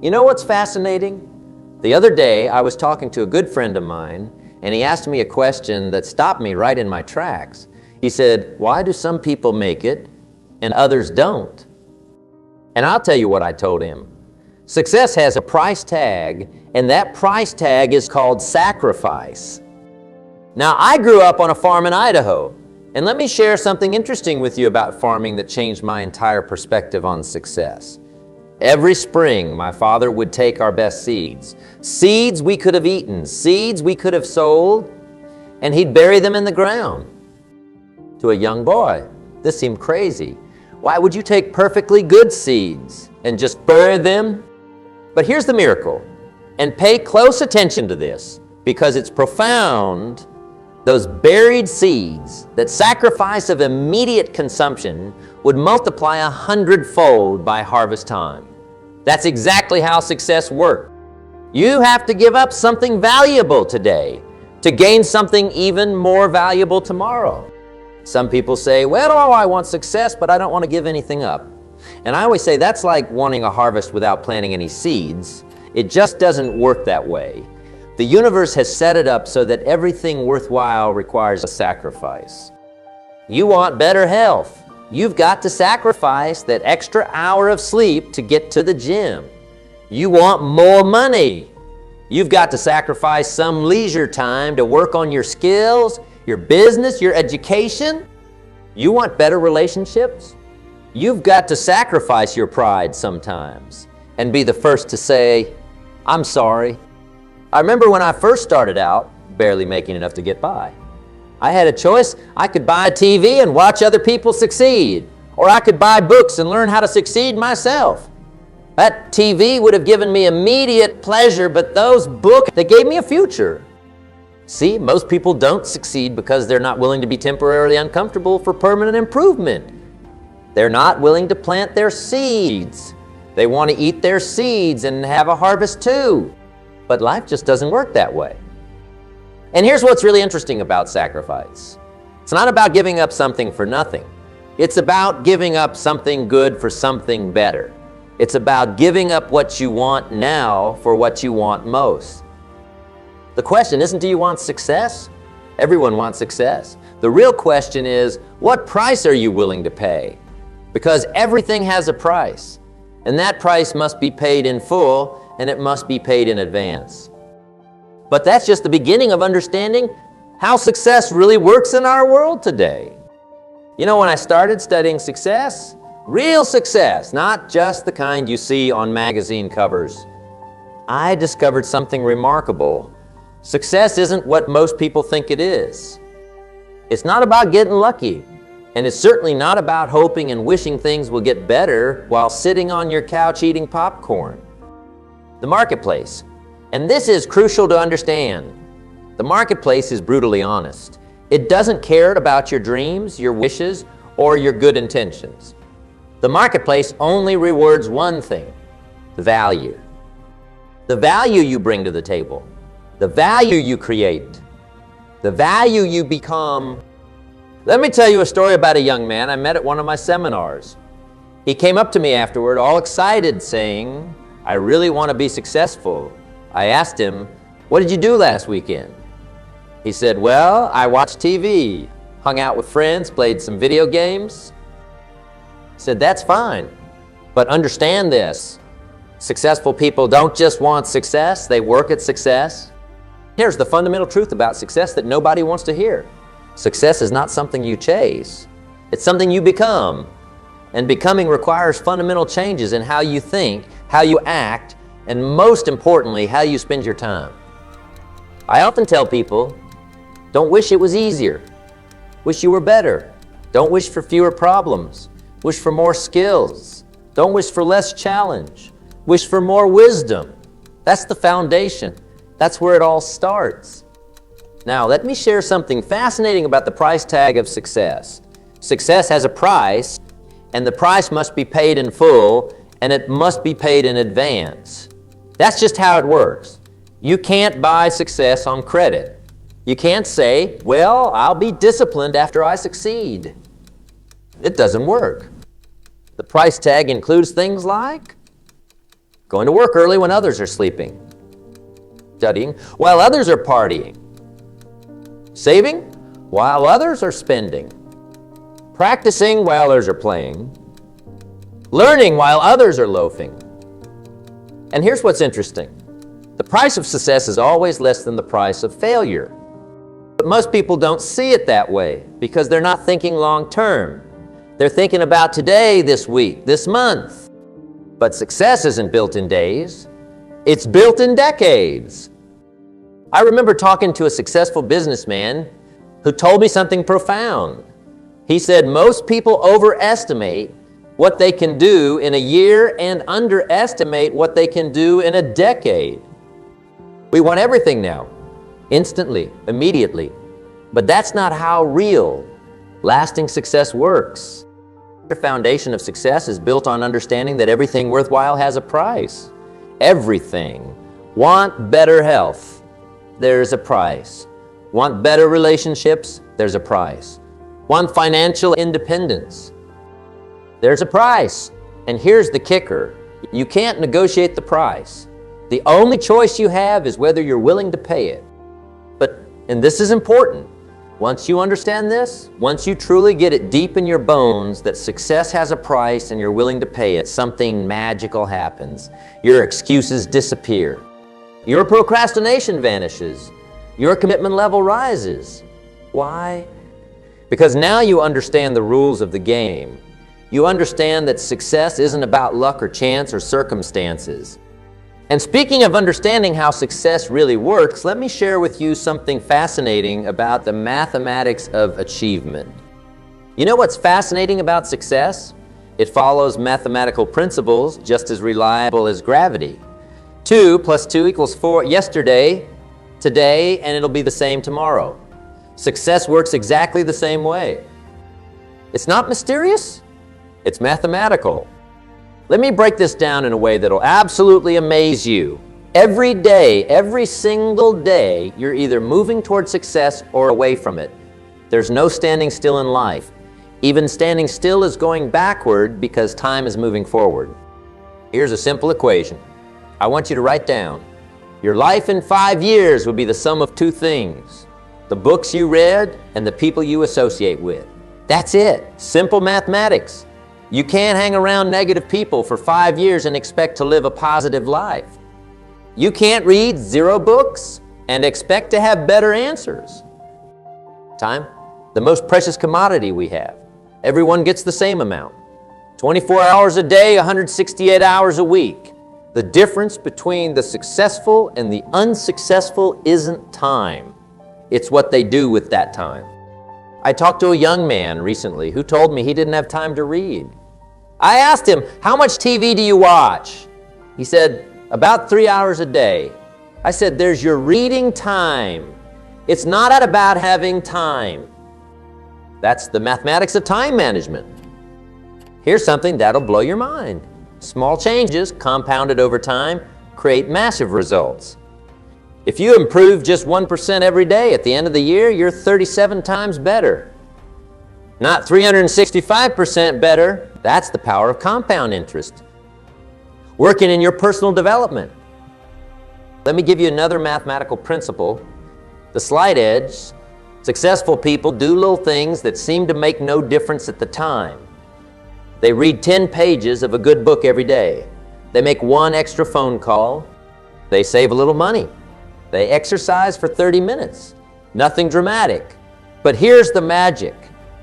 You know what's fascinating? The other day, I was talking to a good friend of mine, and he asked me a question that stopped me right in my tracks. He said, "Why do some people make it and others don't?" And I'll tell you what I told him. Success has a price tag, and that price tag is called sacrifice. Now, I grew up on a farm in Idaho, and let me share something interesting with you about farming that changed my entire perspective on success. Every spring, my father would take our best seeds, seeds we could have eaten, seeds we could have sold, and he'd bury them in the ground. To a young boy, this seemed crazy. Why would you take perfectly good seeds and just bury them? But here's the miracle, and pay close attention to this because it's profound. Those buried seeds, that sacrifice of immediate consumption, would multiply 100-fold by harvest time. That's exactly how success works. You have to give up something valuable today to gain something even more valuable tomorrow. Some people say, well, oh, I want success, but I don't want to give anything up. And I always say that's like wanting a harvest without planting any seeds. It just doesn't work that way. The universe has set it up so that everything worthwhile requires a sacrifice. You want better health. You've got to sacrifice that extra hour of sleep to get to the gym. You want more money. You've got to sacrifice some leisure time to work on your skills, your business, your education. You want better relationships? You've got to sacrifice your pride sometimes and be the first to say, "I'm sorry." I remember when I first started out, barely making enough to get by. I had a choice. I could buy a TV and watch other people succeed, or I could buy books and learn how to succeed myself. That TV would have given me immediate pleasure, but those books, they gave me a future. See, most people don't succeed because they're not willing to be temporarily uncomfortable for permanent improvement. They're not willing to plant their seeds. They want to eat their seeds and have a harvest too. But life just doesn't work that way. And here's what's really interesting about sacrifice. It's not about giving up something for nothing. It's about giving up something good for something better. It's about giving up what you want now for what you want most. The question isn't, do you want success? Everyone wants success. The real question is, what price are you willing to pay? Because everything has a price, and that price must be paid in full, and it must be paid in advance. But that's just the beginning of understanding how success really works in our world today. You know, when I started studying success, real success, not just the kind you see on magazine covers, I discovered something remarkable. Success isn't what most people think it is. It's not about getting lucky, and it's certainly not about hoping and wishing things will get better while sitting on your couch eating popcorn. The marketplace. And this is crucial to understand. The marketplace is brutally honest. It doesn't care about your dreams, your wishes, or your good intentions. The marketplace only rewards one thing: the value. The value you bring to the table, the value you create, the value you become. Let me tell you a story about a young man I met at one of my seminars. He came up to me afterward, all excited, saying, "I really want to be successful." I asked him, "What did you do last weekend?" He said, "Well, I watched TV, hung out with friends, played some video games." I said, "That's fine, but understand this. Successful people don't just want success, they work at success." Here's the fundamental truth about success that nobody wants to hear. Success is not something you chase. It's something you become. And becoming requires fundamental changes in how you think, how you act, and most importantly, how you spend your time. I often tell people, don't wish it was easier. Wish you were better. Don't wish for fewer problems. Wish for more skills. Don't wish for less challenge. Wish for more wisdom. That's the foundation. That's where it all starts. Now, let me share something fascinating about the price tag of success. Success has a price, and the price must be paid in full, and it must be paid in advance. That's just how it works. You can't buy success on credit. You can't say, "Well, I'll be disciplined after I succeed." It doesn't work. The price tag includes things like Going to work early when others are sleeping. Studying while others are partying. Saving while others are spending. Practicing while others are playing. Learning while others are loafing. And here's what's interesting. The price of success is always less than the price of failure. But most people don't see it that way because they're not thinking long term. They're thinking about today, this week, this month. But success isn't built in days. It's built in decades. I remember talking to a successful businessman who told me something profound. He said most people overestimate what they can do in a year and underestimate what they can do in a decade. We want everything now, instantly, immediately. But that's not how real, lasting success works. The foundation of success is built on understanding that everything worthwhile has a price. Everything. Want better health? There's a price. Want better relationships? There's a price. Want financial independence? There's a price. And here's the kicker. You can't negotiate the price. The only choice you have is whether you're willing to pay it. But, and this is important, once you understand this, once you truly get it deep in your bones that success has a price and you're willing to pay it, something magical happens. Your excuses disappear. Your procrastination vanishes. Your commitment level rises. Why? Because now you understand the rules of the game. You understand that success isn't about luck or chance or circumstances. And speaking of understanding how success really works, let me share with you something fascinating about the mathematics of achievement. You know what's fascinating about success? It follows mathematical principles just as reliable as gravity. 2 + 2 = 4 yesterday, today, and it'll be the same tomorrow. Success works exactly the same way. It's not mysterious, it's mathematical. Let me break this down in a way that'll absolutely amaze you. Every day, every single day, you're either moving toward success or away from it. There's no standing still in life. Even standing still is going backward because time is moving forward. Here's a simple equation. I want you to write down. Your life in 5 years will be the sum of 2 things. The books you read and the people you associate with. That's it. Simple mathematics. You can't hang around negative people for 5 years and expect to live a positive life. You can't read 0 books and expect to have better answers. Time, the most precious commodity we have. Everyone gets the same amount. 24 hours a day, 168 hours a week. The difference between the successful and the unsuccessful isn't time. It's what they do with that time. I talked to a young man recently who told me he didn't have time to read. I asked him, how much TV do you watch? He said, about 3 hours a day. I said, there's your reading time. It's not about having time. That's the mathematics of time management. Here's something that'll blow your mind. Small changes compounded over time create massive results. If you improve just 1% every day, at the end of the year, you're 37 times better. Not 365% better. That's the power of compound interest. Working in your personal development. Let me give you another mathematical principle. The slight edge. Successful people do little things that seem to make no difference at the time. They read 10 pages of a good book every day. They make 1 extra phone call. They save a little money. They exercise for 30 minutes. Nothing dramatic. But here's the magic.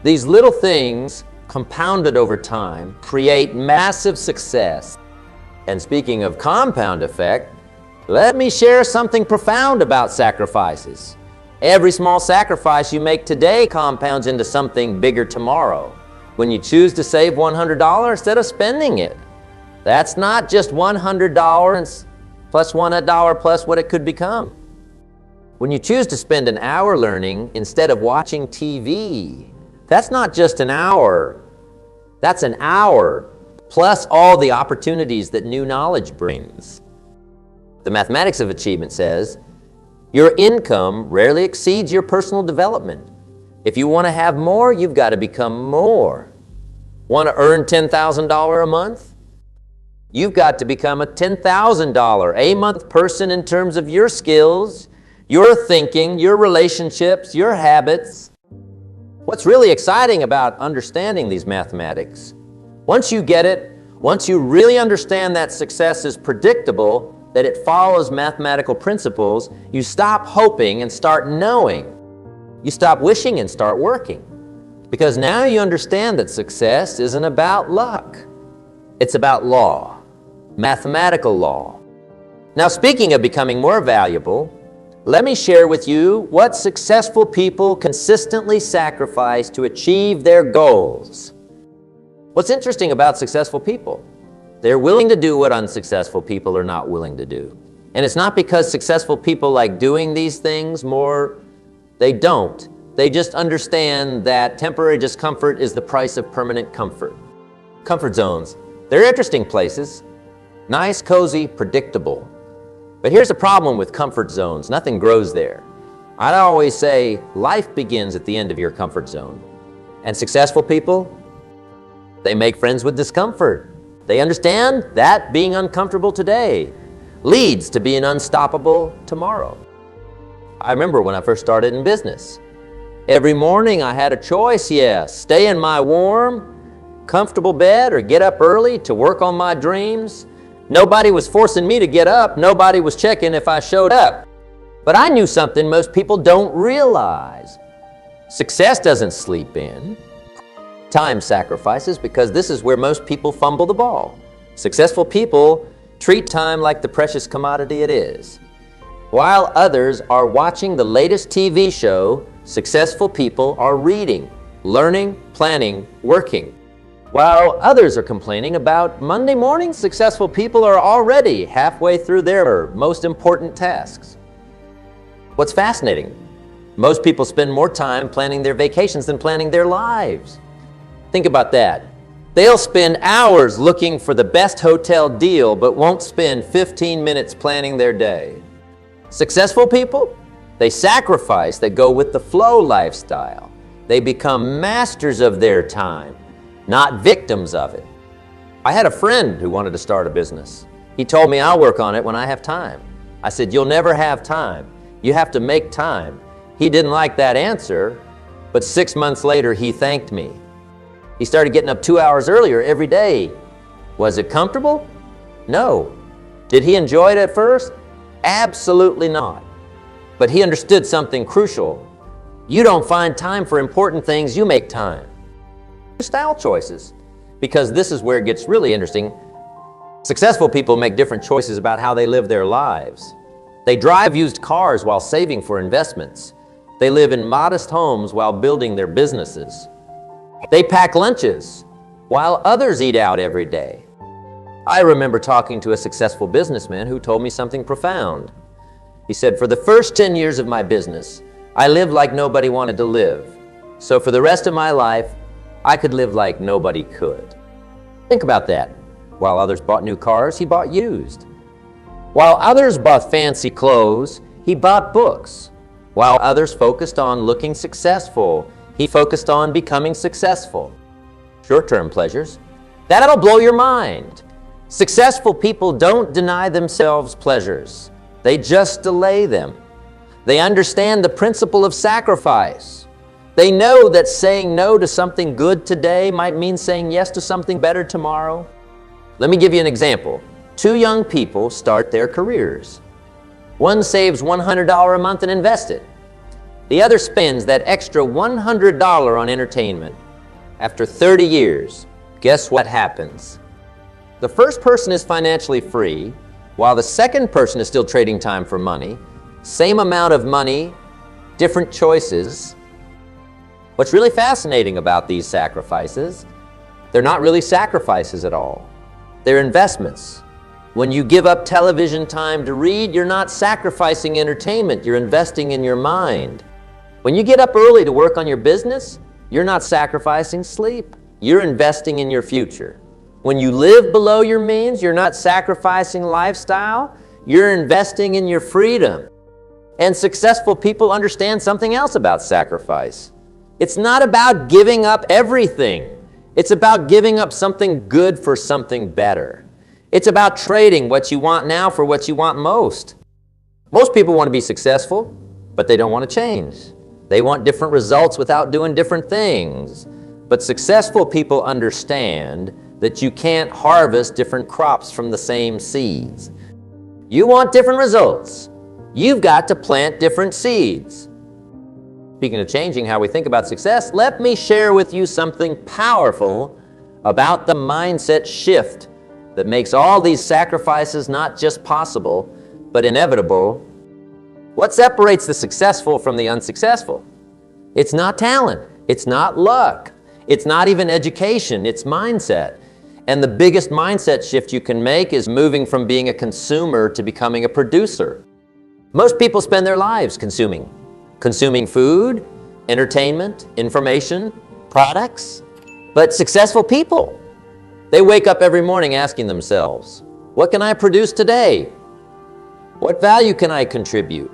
These little things, compounded over time, create massive success. And speaking of compound effect, let me share something profound about sacrifices. Every small sacrifice you make today compounds into something bigger tomorrow. When you choose to save $100 instead of spending it, that's not just $100 plus $1 plus what it could become. When you choose to spend an hour learning instead of watching TV, that's not just an hour. That's an hour plus all the opportunities that new knowledge brings. The mathematics of achievement says, your income rarely exceeds your personal development. If you want to have more, you've got to become more. Want to earn $10,000 a month? You've got to become a $10,000 a month person in terms of your skills, your thinking, your relationships, your habits. What's really exciting about understanding these mathematics, once you get it, once you really understand that success is predictable, that it follows mathematical principles, you stop hoping and start knowing. You stop wishing and start working. Because now you understand that success isn't about luck. It's about law, mathematical law. Now, speaking of becoming more valuable, let me share with you what successful people consistently sacrifice to achieve their goals. What's interesting about successful people? They're willing to do what unsuccessful people are not willing to do. And it's not because successful people like doing these things more. They don't. They just understand that temporary discomfort is the price of permanent comfort. Comfort zones. They're interesting places. Nice, cozy, predictable. But here's the problem with comfort zones. Nothing grows there. I always say life begins at the end of your comfort zone. And successful people, they make friends with discomfort. They understand that being uncomfortable today leads to being unstoppable tomorrow. I remember when I first started in business. Every morning I had a choice, stay in my warm, comfortable bed or get up early to work on my dreams. Nobody was forcing me to get up. Nobody was checking if I showed up. But I knew something most people don't realize. Success doesn't sleep in. Time sacrifices, because this is where most people fumble the ball. Successful people treat time like the precious commodity it is. While others are watching the latest TV show, successful people are reading, learning, planning, working. While others are complaining about Monday morning, successful people are already halfway through their most important tasks. What's fascinating? Most people spend more time planning their vacations than planning their lives. Think about that. They'll spend hours looking for the best hotel deal, but won't spend 15 minutes planning their day. Successful people, they sacrifice, they go with the flow lifestyle. They become masters of their time, not victims of it. I had a friend who wanted to start a business. He told me, I'll work on it when I have time. I said, you'll never have time. You have to make time. He didn't like that answer, but 6 months later, he thanked me. He started getting up 2 hours earlier every day. Was it comfortable? No. Did he enjoy it at first? Absolutely not. But he understood something crucial. You don't find time for important things, you make time. Style choices, because this is where it gets really interesting. Successful people make different choices about how they live their lives. They drive used cars while saving for investments. They live in modest homes while building their businesses. They pack lunches while others eat out every day. I remember talking to a successful businessman who told me something profound. He said, for the first 10 years of my business, I lived like nobody wanted to live. So for the rest of my life, I could live like nobody could. Think about that. While others bought new cars, he bought used. While others bought fancy clothes, he bought books. While others focused on looking successful, he focused on becoming successful. Short-term pleasures. That'll blow your mind. Successful people don't deny themselves pleasures. They just delay them. They understand the principle of sacrifice. They know that saying no to something good today might mean saying yes to something better tomorrow. Let me give you an example. 2 young people start their careers. One saves $100 a month and invests it. The other spends that extra $100 on entertainment. After 30 years, guess what happens? The first person is financially free, while the second person is still trading time for money. Same amount of money, different choices. What's really fascinating about these sacrifices, they're not really sacrifices at all. They're investments. When you give up television time to read, you're not sacrificing entertainment, you're investing in your mind. When you get up early to work on your business, you're not sacrificing sleep, you're investing in your future. When you live below your means, you're not sacrificing lifestyle, you're investing in your freedom. And successful people understand something else about sacrifice. It's not about giving up everything. It's about giving up something good for something better. It's about trading what you want now for what you want most. Most people want to be successful, but they don't want to change. They want different results without doing different things. But successful people understand that you can't harvest different crops from the same seeds. You want different results. You've got to plant different seeds. Speaking of changing how we think about success, let me share with you something powerful about the mindset shift that makes all these sacrifices not just possible, but inevitable. What separates the successful from the unsuccessful? It's not talent. It's not luck. It's not even education. It's mindset. And the biggest mindset shift you can make is moving from being a consumer to becoming a producer. Most people spend their lives consuming food, entertainment, information, products. But successful people, they wake up every morning asking themselves, what can I produce today? What value can I contribute?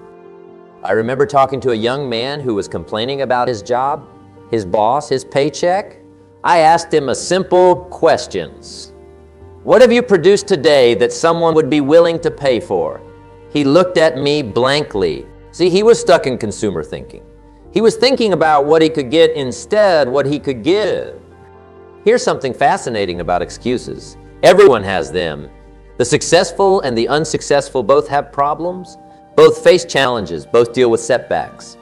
I remember talking to a young man who was complaining about his job, his boss, his paycheck. I asked him a simple questions. What have you produced today that someone would be willing to pay for? He looked at me blankly. See, he was stuck in consumer thinking. He was thinking about what he could get instead what he could give. Here's something fascinating about excuses. Everyone has them. The successful and the unsuccessful both have problems, both face challenges, both deal with setbacks.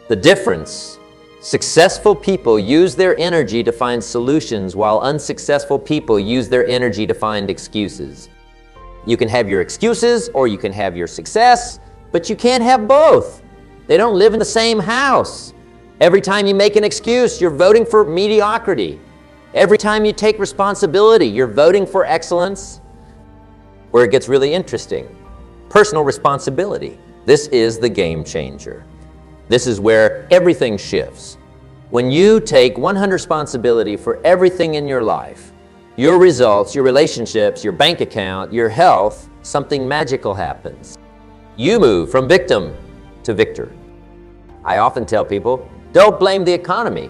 The difference, successful people use their energy to find solutions while unsuccessful people use their energy to find excuses. You can have your excuses or you can have your success, but you can't have both. They don't live in the same house. Every time you make an excuse, you're voting for mediocrity. Every time you take responsibility, you're voting for excellence. Where it gets really interesting, personal responsibility. This is the game changer. This is where everything shifts. When you take 100% responsibility for everything in your life, your results, your relationships, your bank account, your health, something magical happens. You move from victim to victor. I often tell people, don't blame the economy.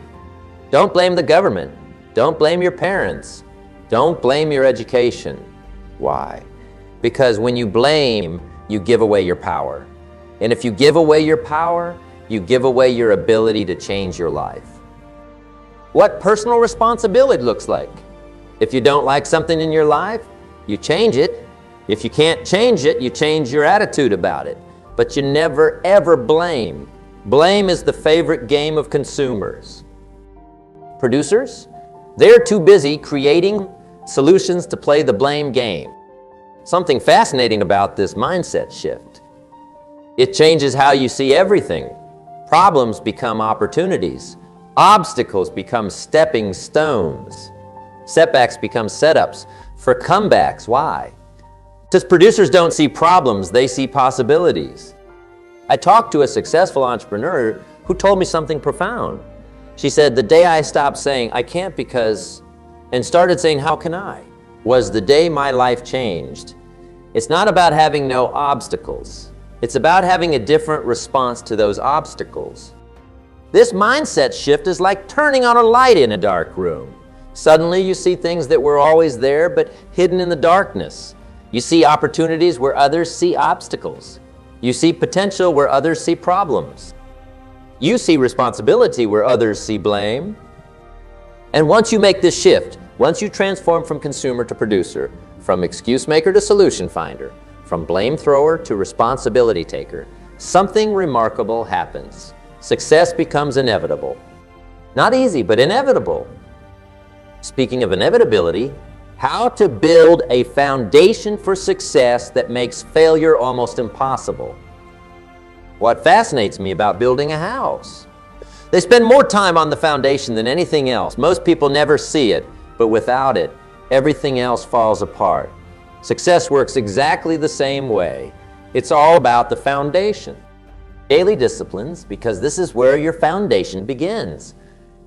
Don't blame the government. Don't blame your parents. Don't blame your education. Why? Because when you blame, you give away your power. And if you give away your power, you give away your ability to change your life. What personal responsibility looks like. If you don't like something in your life, you change it. If you can't change it, you change your attitude about it. But you never ever blame. Blame is the favorite game of consumers. Producers, they're too busy creating solutions to play the blame game. Something fascinating about this mindset shift. It changes how you see everything. Problems become opportunities. Obstacles become stepping stones. Setbacks become setups for comebacks. Why? Because producers don't see problems, they see possibilities. I talked to a successful entrepreneur who told me something profound. She said, the day I stopped saying, I can't because, and started saying, how can I, was the day my life changed. It's not about having no obstacles. It's about having a different response to those obstacles. This mindset shift is like turning on a light in a dark room. Suddenly you see things that were always there but hidden in the darkness. You see opportunities where others see obstacles. You see potential where others see problems. You see responsibility where others see blame. And once you make this shift, once you transform from consumer to producer, from excuse maker to solution finder, from blame thrower to responsibility taker, something remarkable happens. Success becomes inevitable. Not easy, but inevitable. Speaking of inevitability, how to build a foundation for success that makes failure almost impossible. What fascinates me about building a house? They spend more time on the foundation than anything else. Most people never see it, but without it, everything else falls apart. Success works exactly the same way. It's all about the foundation. Daily disciplines, because this is where your foundation begins.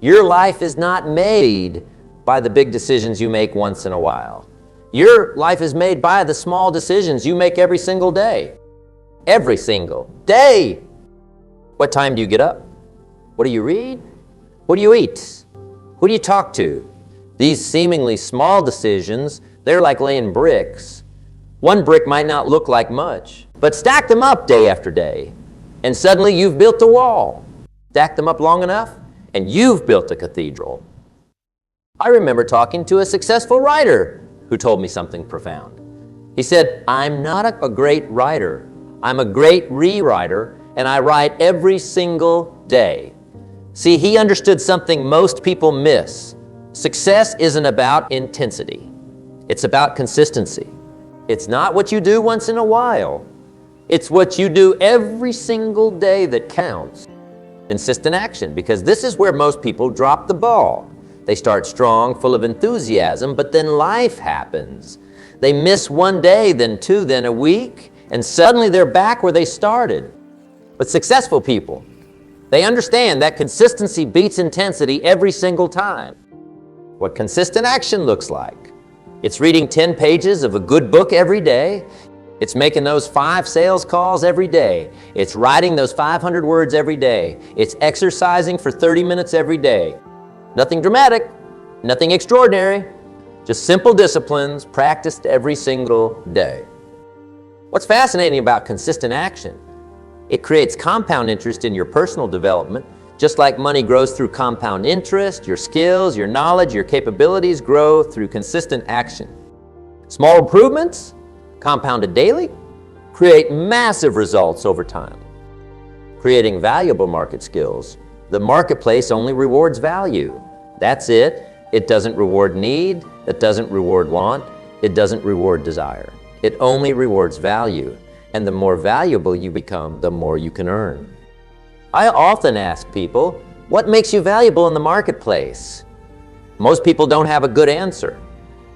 Your life is not made by the big decisions you make once in a while. Your life is made by the small decisions you make every single day. Every single day. What time do you get up? What do you read? What do you eat? Who do you talk to? These seemingly small decisions, they're like laying bricks. One brick might not look like much, but stack them up day after day, and suddenly you've built a wall. Stack them up long enough, and you've built a cathedral. I remember talking to a successful writer who told me something profound. He said, "I'm not a great writer. I'm a great rewriter, and I write every single day." See, he understood something most people miss. Success isn't about intensity. It's about consistency. It's not what you do once in a while. It's what you do every single day that counts. Consistent action, because this is where most people drop the ball. They start strong, full of enthusiasm, but then life happens. They miss one day, then two, then a week, and suddenly they're back where they started. But successful people, they understand that consistency beats intensity every single time. What consistent action looks like. It's reading 10 pages of a good book every day. It's making those 5 sales calls every day. It's writing those 500 words every day. It's exercising for 30 minutes every day. Nothing dramatic, nothing extraordinary, just simple disciplines practiced every single day. What's fascinating about consistent action? It creates compound interest in your personal development. Just like money grows through compound interest, your skills, your knowledge, your capabilities grow through consistent action. Small improvements, compounded daily, create massive results over time. Creating valuable market skills. The marketplace only rewards value. That's it. It doesn't reward need. It doesn't reward want. It doesn't reward desire. It only rewards value. And the more valuable you become, the more you can earn. I often ask people, what makes you valuable in the marketplace? Most people don't have a good answer.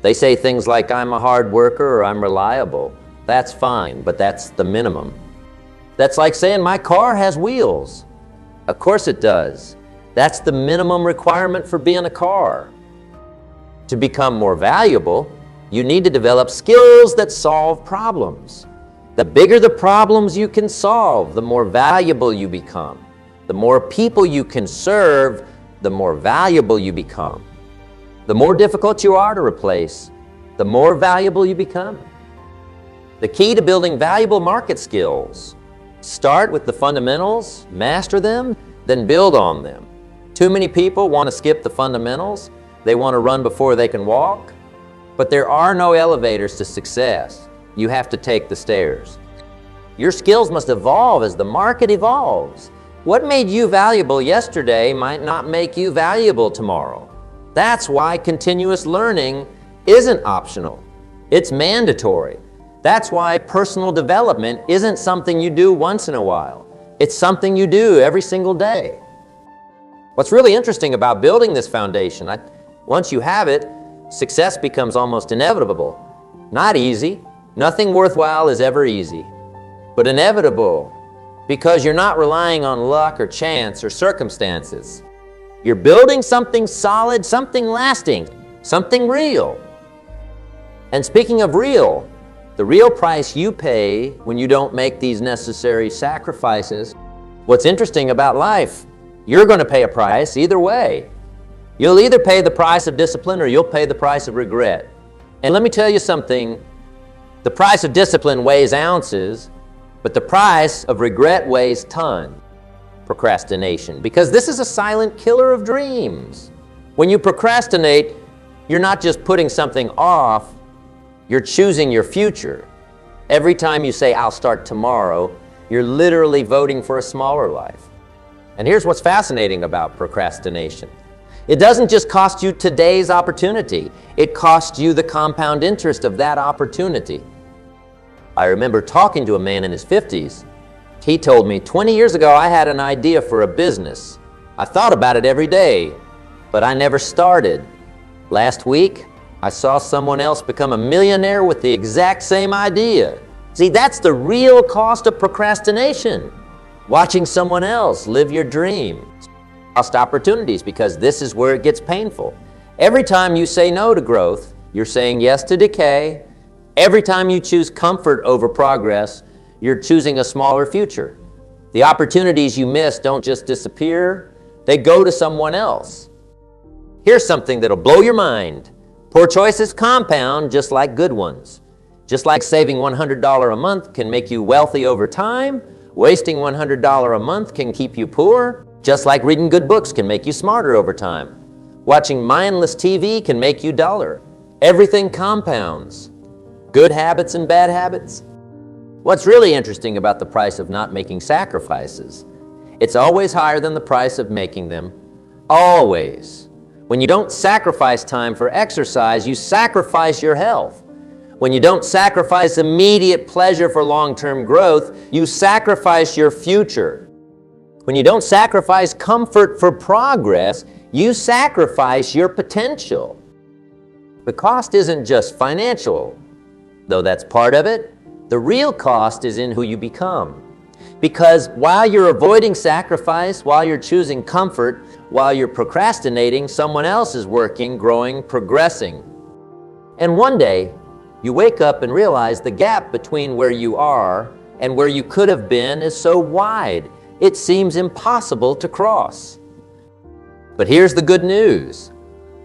They say things like, I'm a hard worker or I'm reliable. That's fine, but that's the minimum. That's like saying my car has wheels. Of course it does. That's the minimum requirement for being a car. To become more valuable, you need to develop skills that solve problems. The bigger the problems you can solve, the more valuable you become. The more people you can serve, the more valuable you become. The more difficult you are to replace, the more valuable you become. The key to building valuable market skills: start with the fundamentals, master them, then build on them. Too many people want to skip the fundamentals. They want to run before they can walk. But there are no elevators to success. You have to take the stairs. Your skills must evolve as the market evolves. What made you valuable yesterday might not make you valuable tomorrow. That's why continuous learning isn't optional. It's mandatory. That's why personal development isn't something you do once in a while. It's something you do every single day. What's really interesting about building this foundation, once you have it, success becomes almost inevitable. Not easy. Nothing worthwhile is ever easy, but inevitable, because you're not relying on luck or chance or circumstances. You're building something solid, something lasting, something real. And speaking of real, the real price you pay when you don't make these necessary sacrifices. What's interesting about life, you're going to pay a price either way. You'll either pay the price of discipline or you'll pay the price of regret. And let me tell you something. The price of discipline weighs ounces, but the price of regret weighs tons. Procrastination, because this is a silent killer of dreams. When you procrastinate, you're not just putting something off, you're choosing your future. Every time you say, I'll start tomorrow, you're literally voting for a smaller life. And here's what's fascinating about procrastination. It doesn't just cost you today's opportunity, it costs you the compound interest of that opportunity. I remember talking to a man in his 50s. He told me, 20 years ago I had an idea for a business. I thought about it every day, but I never started. Last week, I saw someone else become a millionaire with the exact same idea. See, that's the real cost of procrastination. Watching someone else live your dreams. Lost opportunities, because this is where it gets painful. Every time you say no to growth, you're saying yes to decay. Every time you choose comfort over progress, you're choosing a smaller future. The opportunities you miss don't just disappear, they go to someone else. Here's something that'll blow your mind. Poor choices compound just like good ones. Just like saving $100 a month can make you wealthy over time, wasting $100 a month can keep you poor. Just like reading good books can make you smarter over time. Watching mindless TV can make you duller. Everything compounds. Good habits and bad habits. What's really interesting about the price of not making sacrifices, it's always higher than the price of making them. Always. When you don't sacrifice time for exercise, you sacrifice your health. When you don't sacrifice immediate pleasure for long-term growth, you sacrifice your future. When you don't sacrifice comfort for progress, you sacrifice your potential. The cost isn't just financial, though that's part of it. The real cost is in who you become. Because while you're avoiding sacrifice, while you're choosing comfort, while you're procrastinating, someone else is working, growing, progressing. And one day, you wake up and realize the gap between where you are and where you could have been is so wide, it seems impossible to cross. But here's the good news,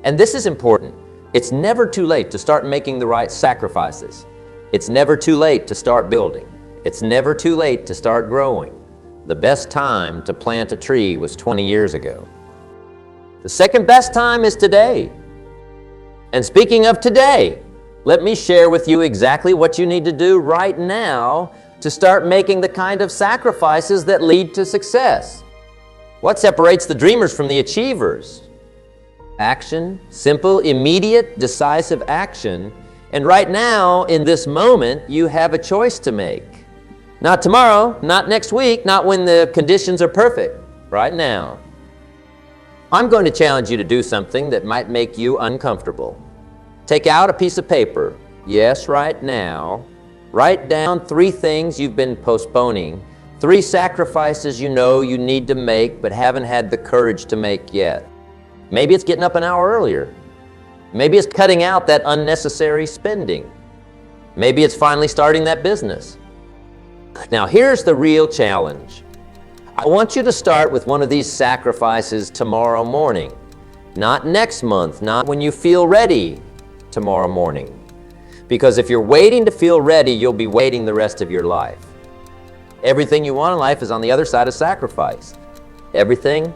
and this is important. It's never too late to start making the right sacrifices. It's never too late to start building. It's never too late to start growing. The best time to plant a tree was 20 years ago. The second best time is today. And speaking of today, let me share with you exactly what you need to do right now to start making the kind of sacrifices that lead to success. What separates the dreamers from the achievers? Action, simple, immediate, decisive action. And right now, in this moment, you have a choice to make. Not tomorrow, not next week, not when the conditions are perfect. Right now. I'm going to challenge you to do something that might make you uncomfortable. Take out a piece of paper. Yes, right now. Write down 3 things you've been postponing, 3 sacrifices you know you need to make but haven't had the courage to make yet. Maybe it's getting up an hour earlier. Maybe it's cutting out that unnecessary spending. Maybe it's finally starting that business. Now here's the real challenge. I want you to start with one of these sacrifices tomorrow morning. Not next month, not when you feel ready tomorrow morning. Because if you're waiting to feel ready, you'll be waiting the rest of your life. Everything you want in life is on the other side of sacrifice. Everything,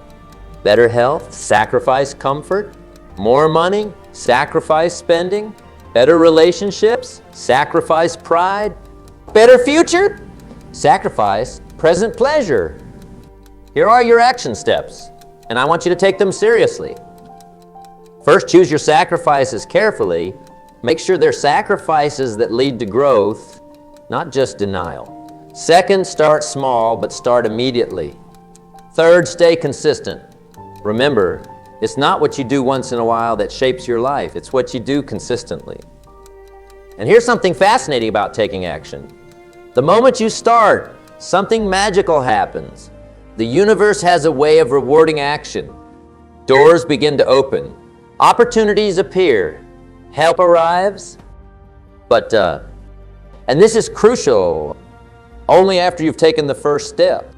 better health, sacrifice comfort, more money, sacrifice spending, better relationships, sacrifice pride, better future, sacrifice present pleasure. Here are your action steps, and I want you to take them seriously. First, choose your sacrifices carefully. Make sure they're sacrifices that lead to growth, not just denial. Second, start small, but start immediately. Third, stay consistent. Remember, it's not what you do once in a while that shapes your life. It's what you do consistently. And here's something fascinating about taking action. The moment you start, something magical happens. The universe has a way of rewarding action. Doors begin to open. Opportunities appear. Help arrives. And this is crucial only after you've taken the first step.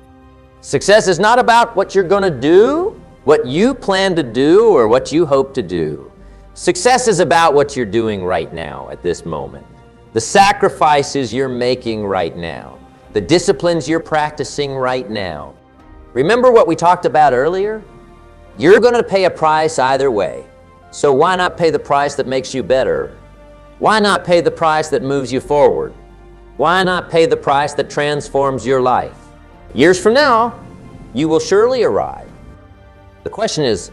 Success is not about what you're going to do, what you plan to do, or what you hope to do. Success is about what you're doing right now at this moment. The sacrifices you're making right now. The disciplines you're practicing right now. Remember what we talked about earlier? You're going to pay a price either way. So why not pay the price that makes you better? Why not pay the price that moves you forward? Why not pay the price that transforms your life? Years from now, you will surely arrive. The question is,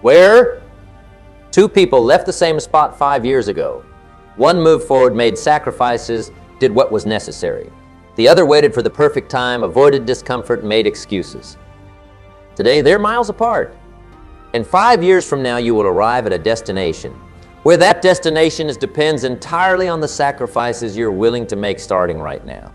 where? 2 people left the same spot 5 years ago. One moved forward, made sacrifices, did what was necessary. The other waited for the perfect time, avoided discomfort, made excuses. Today, they're miles apart. And 5 years from now, you will arrive at a destination. Where that destination depends entirely on the sacrifices you're willing to make starting right now.